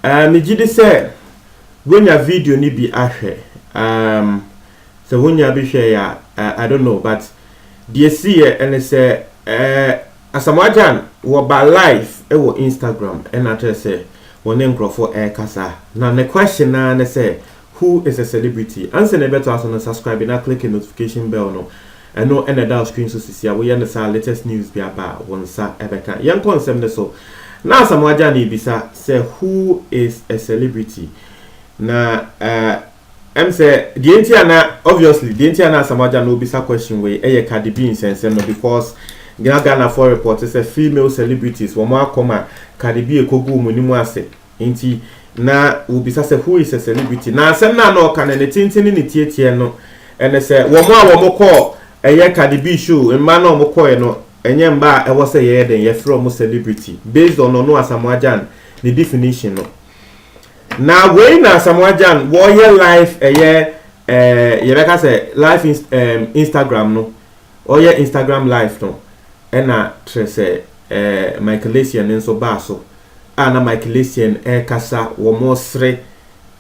me gidi say when your video ni bi ahwe so when you be share ya I don't know but the see and say Asamoah wo ba live e wo Instagram and I say one nkrofo kasa na the question na say who is a celebrity answer na better as on subscribe na click the notification bell no and no and that screen so see we understand latest news be about one sa ebeka yan concept so now Asamoah Ibisa say who is a celebrity na say the entire obviously the entire Asamoah no Ibisa question way Cardi B in sense no because Ghana for report say female celebrities wo mo akoma Cardi B ekogu mu nimu ase enti na Ibisa say who is a celebrity na asem na no kan ne tintin ni tietie no ene say wo mo call Cardi B show emma no mo call no enye mba e wo say ye den ye from celebrity based on no Asamoah the definition no na we na Asamoah wo ye live ye beka say live Instagram no or ye Instagram live no ena trese Michael Essien nso ba so na Michael Essien kasa wo mo sre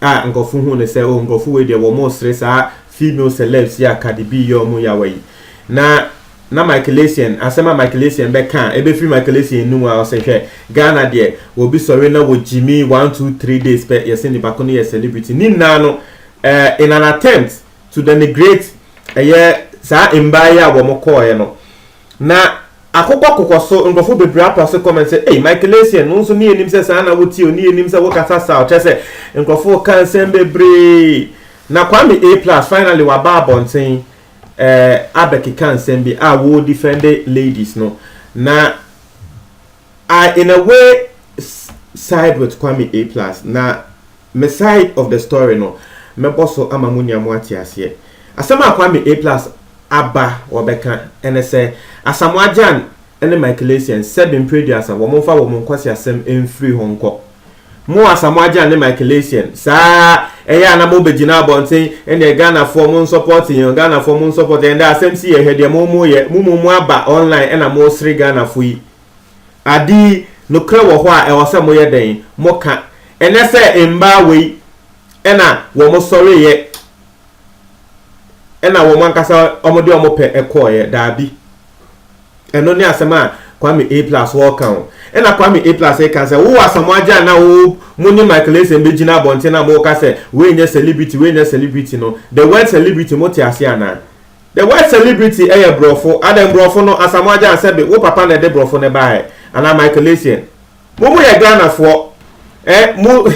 ngofu hu ne say o ngofu we de wo mo sre sa female celebs ya Cardi B yo mu ya we na Michael Essien asema Michael Essien be kan ebe free Michael Essien nu wa say hwe Ghana de wo bi sorry na wo Jimmy 1 2 3 days pe yes ni bakono ye celebrity ni na no in an attempt to denigrate sa mbaya wo mo call no na akokwa so ngofo bebra pass comment say hey Michael Essien no so ni enim say sa na wo ti oni enim say wo kasa sa o chese ngofo kan sem bebre na Kwame A+ finally wa ba bonten abeki kan sem bi wo defend ladies no na I in a way side with Kwame A+ na me side of the story no me boso amamunya mo atiase asema Kwame A+ aba wobeka ene say Asamoah ene Michael Essien said in previous wo mo fa wo mo kwasi asem enfree honko mo Asamoah ene Michael Essien sa eya na mo begina bonten ene Ghana for mo support yin Ghana for mo support and asem si ye hede mo aba online ena mo sri Ghana for yi adi no kra wo ho a e wo se mo ye den mo ka ene se mba we ena wo mo sorry ye ena wo mankasa omode omope ekoye dabi eno ni asema Kwame A+ wo kan ena Kwame A+ kan say wo Asamoah na wo muni Michael Essien begina bonte na mo ka say we nye celebrity no the word celebrity mo ti ase ana the word celebrity brofo adam brofo no Asamoah say be wo papa na de brofo ne bae ana Michael Essien mo ye Ghana for mo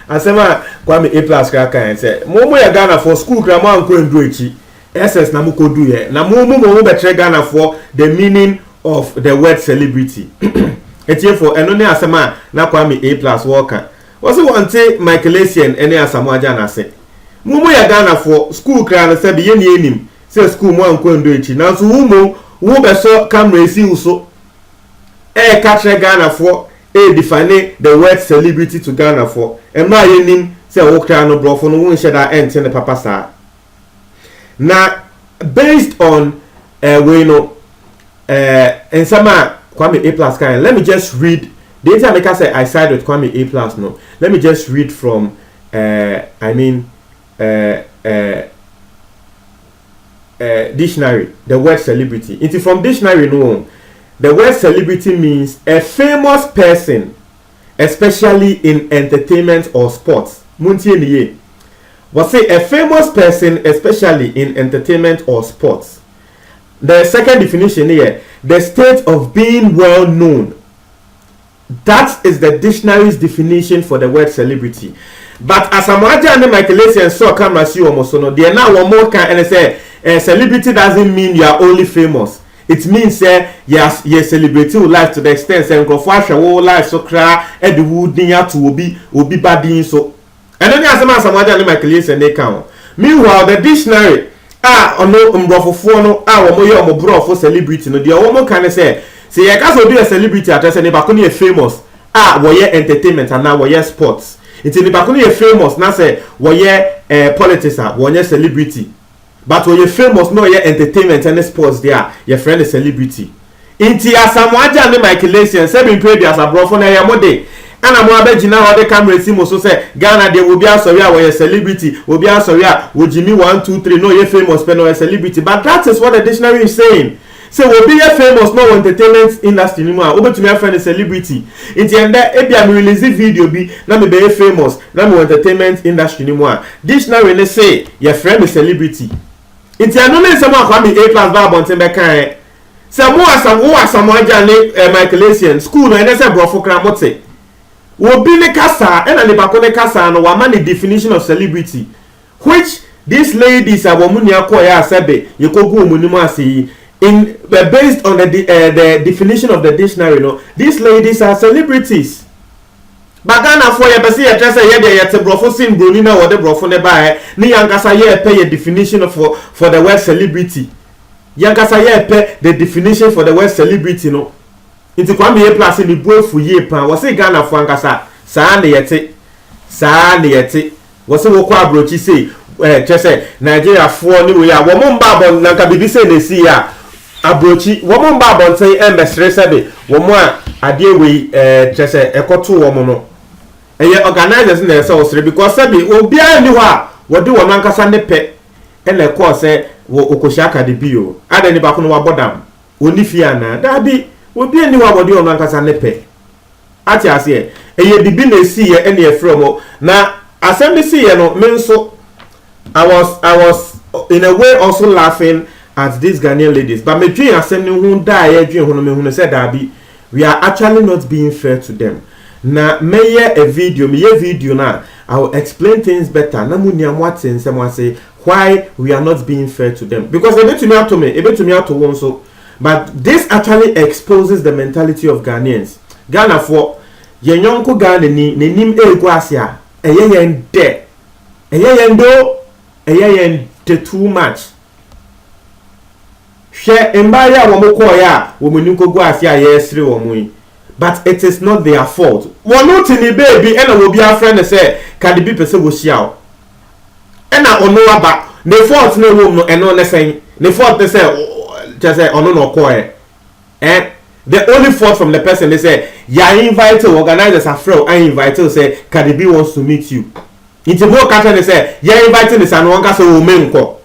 asema Kwame A+ ka kan say mo ye Ghana for school grama anko ndu echi SS na mukodu ye na mo betre Ghana for the meaning of the word celebrity etie for eno ne asema na Kwame A+ worker was want Michael Essien ene Asamoah na se mo ya Ghana for school kra na se be ye ni enim se school mo anko ndo echi na so wo be so camera esi uso katre Ghana for define the word celebrity to Ghana for e ma ye nim se wo kra no brofo no won sheda ente ne papa sa na based on we know and some Kwame A+ kind let me just read the entire maker say I side with Kwame A+ no let me just read from dictionary the word celebrity into from dictionary no the word celebrity means a famous person especially in entertainment or sports muntie niye was say a famous person especially in entertainment or sports. The second definition here, the state of being well known. That is the dictionary's definition for the word celebrity. But as Asamoah and Michael Essien saw camera see almost no, they now one more can and say celebrity doesn't mean you are only famous. It means yes, you're celebrating life to the extent say go life so cry and the wood near to obi badin so. And then Asamoah and Michael Essien they count. Meanwhile, the dictionary ono mbrofofo no wo ye omo brofo celebrity no de wo mo kan say you can so be a celebrity address ne ba ko ne famous wo ye entertainment and now wo ye sports it ne ba ko ne famous na say wo ye politics wo ye celebrity but wo ye famous no ye entertainment and sports there your friend is celebrity inti Asamoah and Michael Essien say bin pray as a brofo na ye mo de ana mo abegina ho de camera si mo so say Ghana de obi asori a we celebrity obi asori a wo Jimmy 1 2 3 no ye famous but no a celebrity, but that is what the dictionary is saying. So we be famous no entertainment industry ni mo a obetumi afre celebrity inti ende ebia me release video bi na me be famous na me entertainment industry ni mo a dictionary ne say your friend is celebrity inti anu ne say mo akwa me A+ ba bonten be kan say mo asam aja ne Michael Essien school no ene say brofo kra mote obi ne kasa ena ne bako ne kasa no wa man the definition of celebrity, which these ladies are womuni akoya sebe yekogu omunimu ase in based on the definition of the dictionary, no, these ladies are celebrities. Bagana for ye besi ye trese ye de ye te brofo sin broni na wo de brofo ne ba ni yankasa ye pay ye definition for the word celebrity. Yankasa ye pay the definition for the word celebrity, no. Inti kwa me plus ni buefu ye pan wo se Ghana for ankasa saa ne yete wo se wo kwa abrochi say trese Nigeria for ni we ya wo mo mba bon na ka bibi say na si ya abrochi womo mba bonten embesre sebe womo a ade we trese ekoto womo no eye organizers na ese osre because sebe obi ani ho a wode wono ankasa ne pe ene ko se wo okoshi akade bio ade ni ba ko no wabodam oni fia na dabi obi ani ho a wode wono ankasa ne pe ati ase eye bibi na si ye ene efre mo na assembly si ye no me nso I was in a way also laughing at these Ghanaian ladies, but me dream asem ni hun da ye dream hun me hun said that we are actually not being fair to them. Na me a video na I will explain things better. Na mu niam what things someone say why we are not being fair to them, because ebe to me out to one so, but this actually exposes the mentality of Ghanaians. Ghana for ye nyonko Ghana ni nim ego asia eye yen de eye yen do eye yen too much. Share embaya womoko ya womuninko go afia yesre womu, but it is not their fault. Wono tini baby ena wo bia friend say can be person wo shia o ena ono aba the fault no room no eno ne sen the fault they say just say ono no ko the only fault from the person they say ya invite organizers afro I invite say can be wants to meet you into mo catch they say ya invite this and one ka say wo menko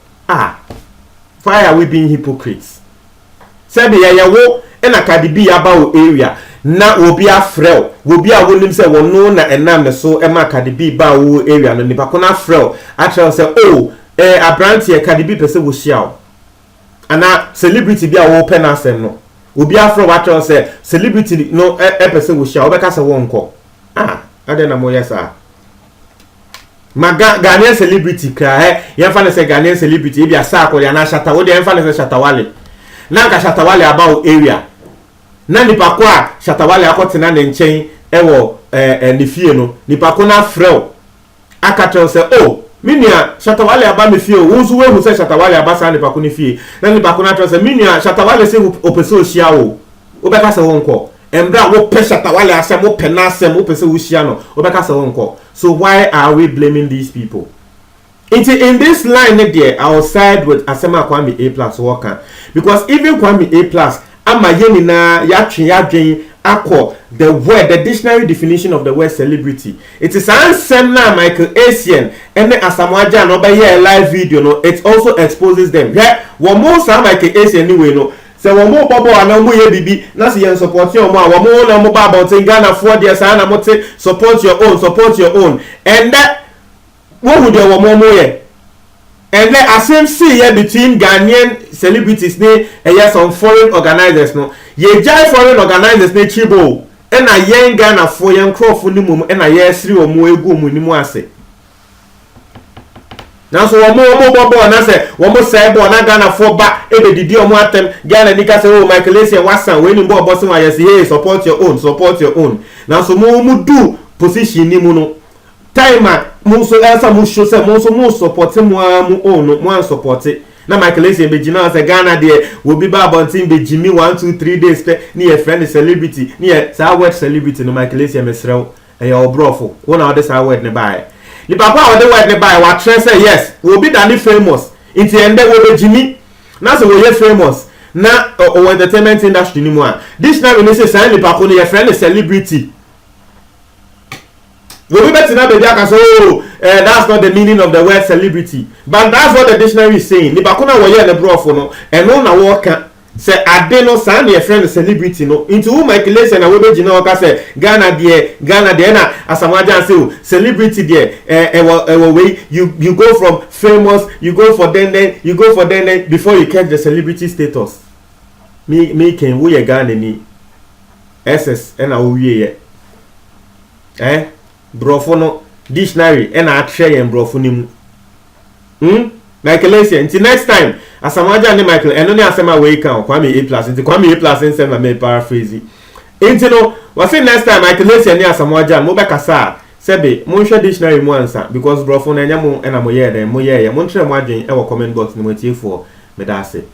why are we being hypocrites? Sabi ya wo ena Cardi B about area na obi afrel obi a wonim say wono na enam ne so e ma Cardi B ba wo area no nipa ko na frel actually say oh abrant here Cardi B pese wo hia o ana celebrity bi a wo pen asem no obi afrel actually say celebrity no pese wo hia obeka say wo nko ade na mo yesa Maga Ghanaian celebrity kra yemfa na say Ghanaian celebrity e bia sa akọ ya na Shatta wo de yemfa na say Shatta Wale na ka Shatta Wale about area na nipa ko a Shatta Wale akotena ne nchen ewo ne fie no nipa ko na frel aka tell say oh minia Shatta Wale aba me fie wo nso we hu say Shatta Wale aba sa nipa ko ne fie na nipa ko na tell say minia Shatta Wale say opeso hia wo obeka say wo nko embra wo pe Shatta Wale asem wo pe na asem wo pe say wo hia no obeka say wo nko. So why are we blaming these people? In this line there, I will side with Asema Kwame A+ worker, because even Kwame A+, ama yenina yatrin akọ the word, the dictionary definition of the word celebrity. It is ansem na Michael Essien and Asamoah no by here live video no. It also exposes them. Yeah, one more Sam Michael Essien anyway no. Se wo mo bobo ana mo ye bibi na se yen support your mo wo mo na mo ba about Ghana for there sa na mo te support your own and that wo hu de wo mo ye and then asem see here between Ghanaian celebrities ne some foreign organizers no ye jai foreign organizers ne chibo e na yen Ghana for yen crofo ni mum e na ye siri wo mo egu mu ni mu ase na so wo mo bobo na se wo mo say bo na Ghana for ba e be didi o mo atem Ghana ni ka say oh Michael Essien wasan we ni bo boss wa yes hey support your own na so mo do position ni mu no time mo so esa mo show say mo so mo support mo own mo support na Michael Essien be gina say Ghana there we be ba bontin be Jimmy 1 2 3 days ni a friend celebrity ni a sa word celebrity no Michael Essien mesrew e your brofo wo na this word ne buy the papa or the word they buy what trend say yes will be that famous in the end will be Jimmy now so we famous na or entertainment industry ni mo this now we say say the papa your friend is celebrity we bet na be dia so that's not the meaning of the word celebrity, but that's what the dictionary is saying. Ni ba kuna wo ye ne brofo no eno na wo ka say ade no sa na your friend celebrity no into who Michael Essien na we be gina o ka say Ghana there na Asamaja say celebrity there way you go from famous, you go for then before you catch the celebrity status. Me can we Ghana ni SS na wo wie ye brofo no dictionary na atwe yen brofo ni mu Michael Essien until next time Asamaja and Michael eno ni asema we kan Kwame A+ until Kwame A+ nsem na me paraphrase until no we say next time Michael Essien ni Asamaja mo be kasa sebe mo hwe dictionary mu ansa because brofo na nya mo na mo ye den mo ye mo ntre mo adwen e wo comment box ni mo tie for me da ase.